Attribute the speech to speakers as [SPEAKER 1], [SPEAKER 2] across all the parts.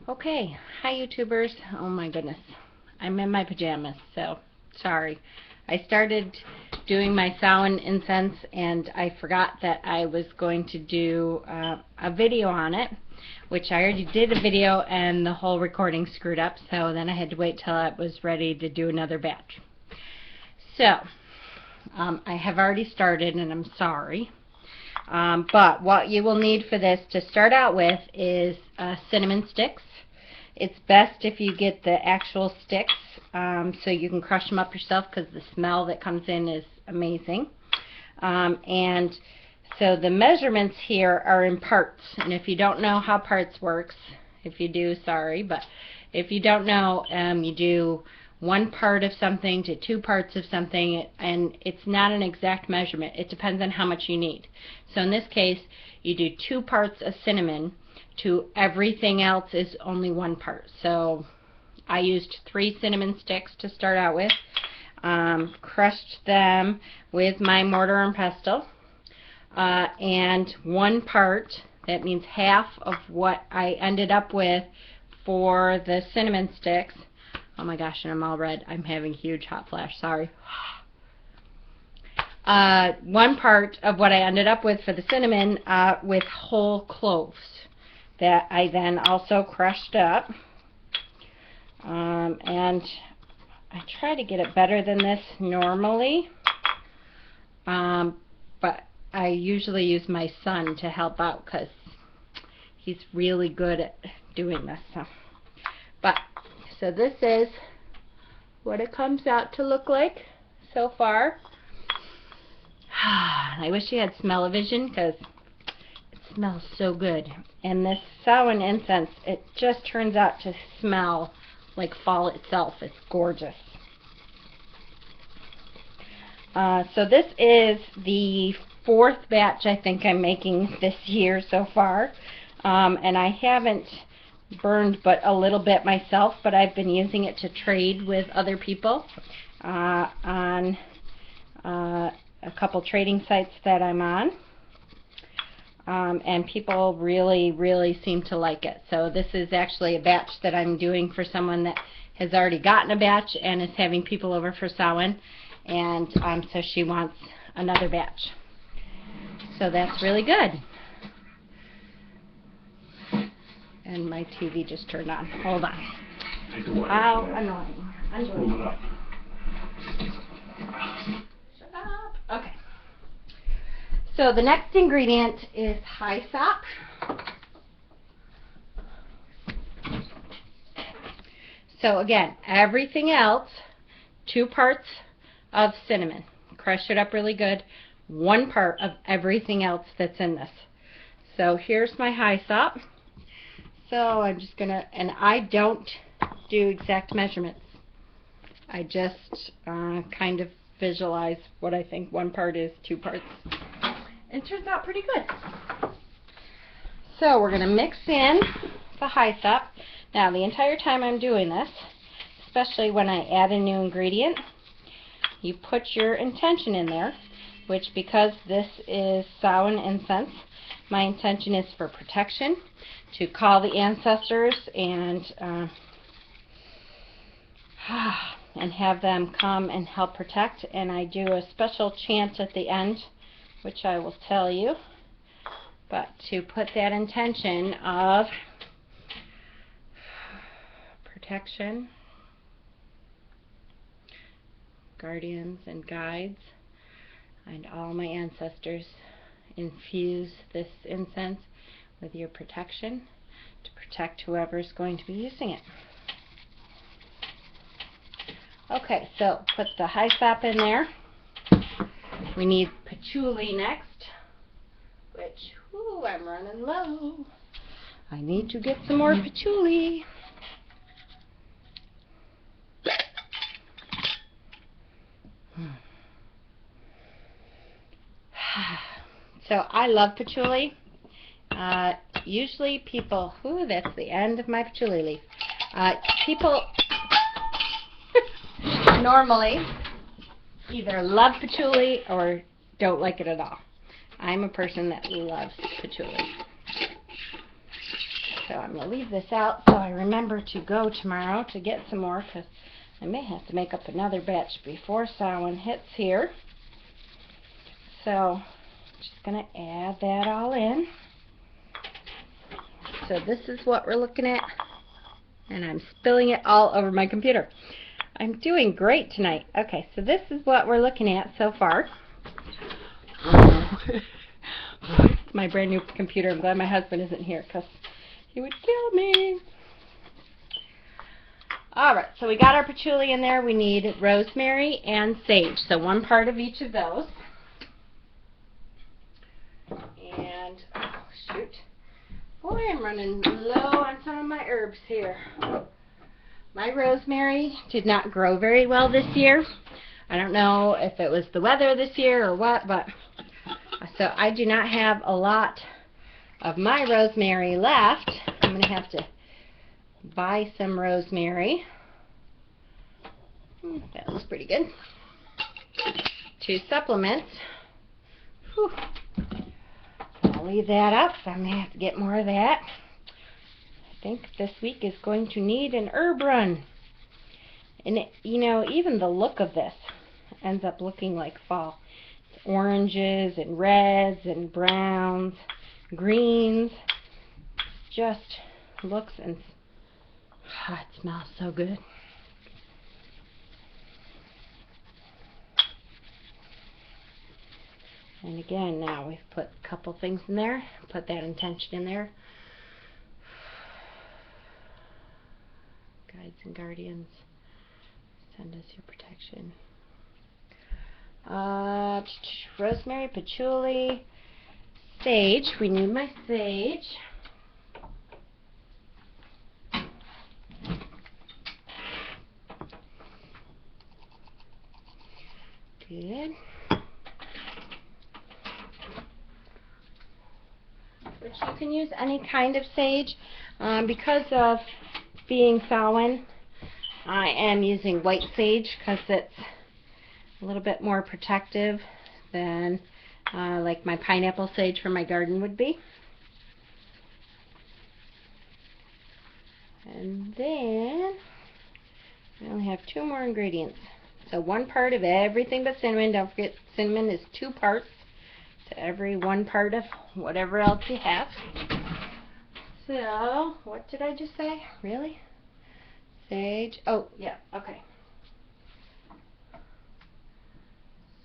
[SPEAKER 1] Okay, hi YouTubers. Oh my goodness, I'm in my pajamas, so sorry. I started doing my Samhain Incense and I forgot that I was going to do a video on it, which I already did a video and the whole recording screwed up, so then I had to wait till I was ready to do another batch. So, I have already started and I'm sorry. But what you will need for this to start out with is cinnamon sticks. It's best if you get the actual sticks so you can crush them up yourself, because the smell that comes in is amazing. And so the measurements here are in parts, and if you don't know how parts works, if you do, sorry, but if you don't know, you do 1 part of something to 2 parts of something, and it's not an exact measurement. It depends on how much you need. So in this case, you do 2 parts of cinnamon to everything else is only 1 part. So I used 3 cinnamon sticks to start out with, crushed them with my mortar and pestle, and 1 part, that means half of what I ended up with for the cinnamon sticks. Oh my gosh, and I'm all red. I'm having huge hot flash, sorry. 1 part of what I ended up with for the cinnamon with whole cloves that I then also crushed up. And I try to get it better than this normally, but I usually use my son to help out because he's really good at doing this. So this is what it comes out to look like so far. I wish you had smell-o-vision because it smells so good. And this Samhain incense, it just turns out to smell like fall itself. It's gorgeous. So this is the 4th batch I think I'm making this year so far. And I haven't burned but a little bit myself, but I've been using it to trade with other people on a couple trading sites that I'm on. And people really seem to like it. So this is actually a batch that I'm doing for someone that has already gotten a batch and is having people over for Samhain, and so she wants another batch. So that's really good. And my TV just turned on. Hold on. How annoying. Shut up. Okay. So the next ingredient is hyssop. So again, everything else, 2 parts of cinnamon. Crush it up really good. 1 part of everything else that's in this. So here's my hyssop. So I'm just gonna, and I don't do exact measurements. I just kind of visualize what I think 1 part is, 2 parts. It turns out pretty good. So we're going to mix in the hyssop. Now the entire time I'm doing this, especially when I add a new ingredient, you put your intention in there, which, because this is Samhain incense, my intention is for protection, to call the ancestors and have them come and help protect. And I do a special chant at the end, which I will tell you, but to put that intention of protection, guardians and guides, and all my ancestors, infuse this incense with your protection to protect whoever's going to be using it. Okay, so put the hyssop in there. We need patchouli next, which, ooh, I'm running low. I need to get some more patchouli. So I love patchouli. Usually people, ooh, that's the end of my patchouli leaf. People normally either love patchouli or don't like it at all. I'm a person that loves patchouli. So I'm going to leave this out so I remember to go tomorrow to get some more, because I may have to make up another batch before Samhain hits here. So just going to add that all in. So this is what we're looking at, and I'm spilling it all over my computer. I'm doing great tonight. Okay, so this is what we're looking at so far. My brand new computer. I'm glad my husband isn't here, because he would kill me. Alright, so we got our patchouli in there. We need rosemary and sage. So one part of each of those. And, oh shoot. Boy, I'm running low on some of my herbs here. My rosemary did not grow very well this year. I don't know if it was the weather this year or what, but so I do not have a lot of my rosemary left. I'm going to have to buy some rosemary. That looks pretty good. To supplement. Whew. I'll leave that up. I'm going to have to get more of that. I think this week is going to need an herb run. And it, you know, even the look of this ends up looking like fall. It's oranges and reds and browns, greens. Just looks and it smells so good. And again, now we've put a couple things in there. Put that intention in there. Guides and guardians, send us your protection. Rosemary, patchouli, sage. We need my sage. Good. Which you can use any kind of sage. Because of being Samhain, I am using white sage because it's a little bit more protective than like my pineapple sage from my garden would be. And then I only have 2 more ingredients. So 1 part of everything but cinnamon. Don't forget, cinnamon is 2 parts to every 1 part of whatever else you have. So, what did I just say? Really? Sage. Oh, yeah, okay.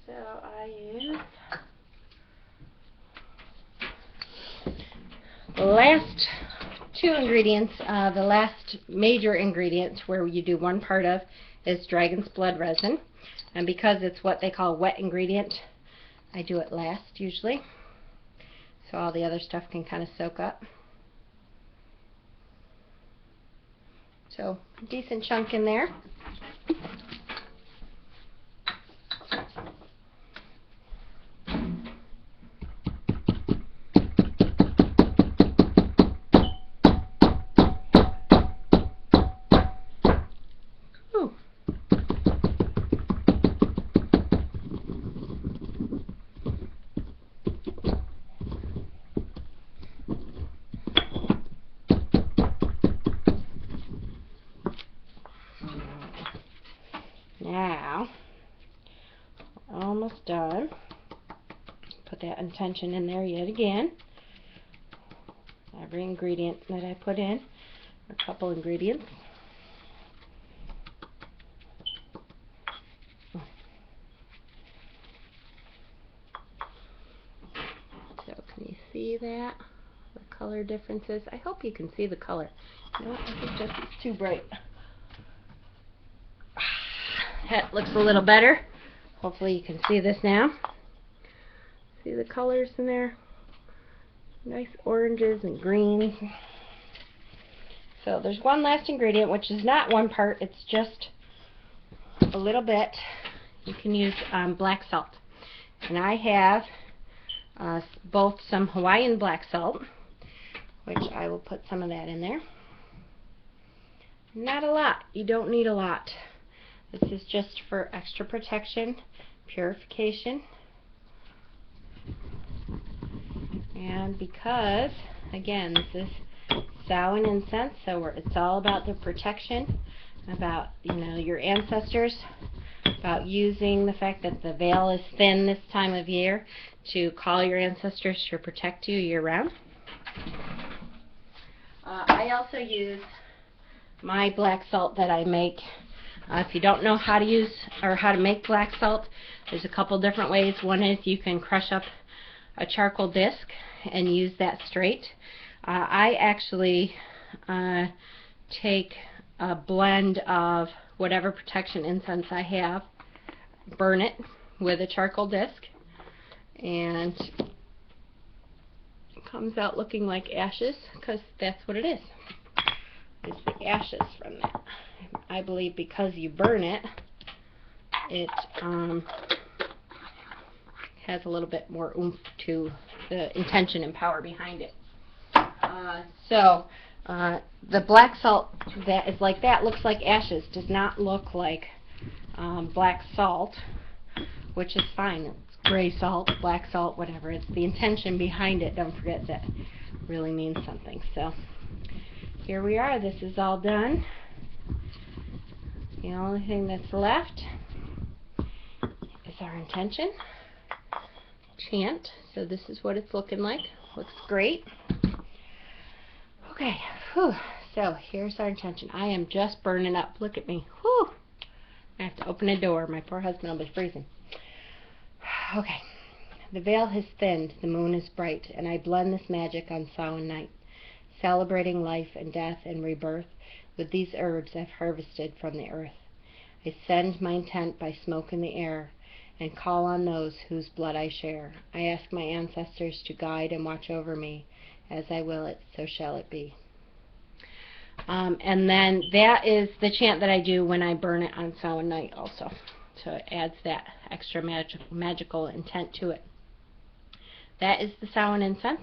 [SPEAKER 1] So, I use the last 2 ingredients. The last major ingredient where you do 1 part of is dragon's blood resin. And because it's what they call wet ingredient, I do it last usually. So all the other stuff can kind of soak up. So, decent chunk in there. Now, almost done. Put that intention in there yet again. Every ingredient that I put in, a couple ingredients. So can you see that? The color differences? I hope you can see the color. You know what? I think this is too bright. That looks a little better. Hopefully you can see this now. See the colors in there? Nice oranges and greens. So there's one last ingredient, which is not 1 part. It's just a little bit. You can use black salt. And I have both some Hawaiian black salt, which I will put some of that in there. Not a lot. You don't need a lot. This is just for extra protection, purification. And because, again, this is Samhain Incense, so it's all about the protection, about, you know, your ancestors, about using the fact that the veil is thin this time of year to call your ancestors to protect you year-round. I also use my black salt that I make. If you don't know how to use or how to make black salt, there's a couple different ways. One is you can crush up a charcoal disc and use that straight. I actually take a blend of whatever protection incense I have, burn it with a charcoal disc, and it comes out looking like ashes, because that's what it is. It's the ashes from that. I believe because you burn it, it has a little bit more oomph to the intention and power behind it. The black salt that is like that looks like ashes, does not look like black salt, which is fine. It's gray salt, black salt, whatever. It's the intention behind it, don't forget, that really means something. So here we are. This is all done. The only thing that's left is our intention. Chant. So this is what it's looking like. Looks great. Okay. Whew. So here's our intention. I am just burning up. Look at me. Whew. I have to open a door. My poor husband will be freezing. Okay. The veil has thinned. The moon is bright. And I blend this magic on Samhain night, celebrating life and death and rebirth with these herbs I've harvested from the earth. I send my intent by smoke in the air and call on those whose blood I share. I ask my ancestors to guide and watch over me. As I will it, so shall it be. And then that is the chant that I do when I burn it on Samhain night also. So it adds that extra magical intent to it. That is the Samhain Incense.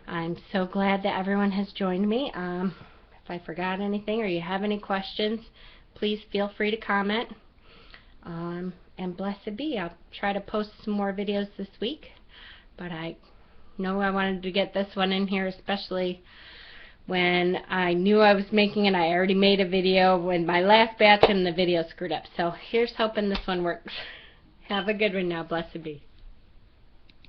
[SPEAKER 1] I'm so glad that everyone has joined me. If I forgot anything or you have any questions, please feel free to comment. And blessed be. I'll try to post some more videos this week, but I know I wanted to get this one in here, especially when I knew I was making it. I already made a video when my last batch and the video screwed up. So here's hoping this one works. Have a good one now. Blessed be.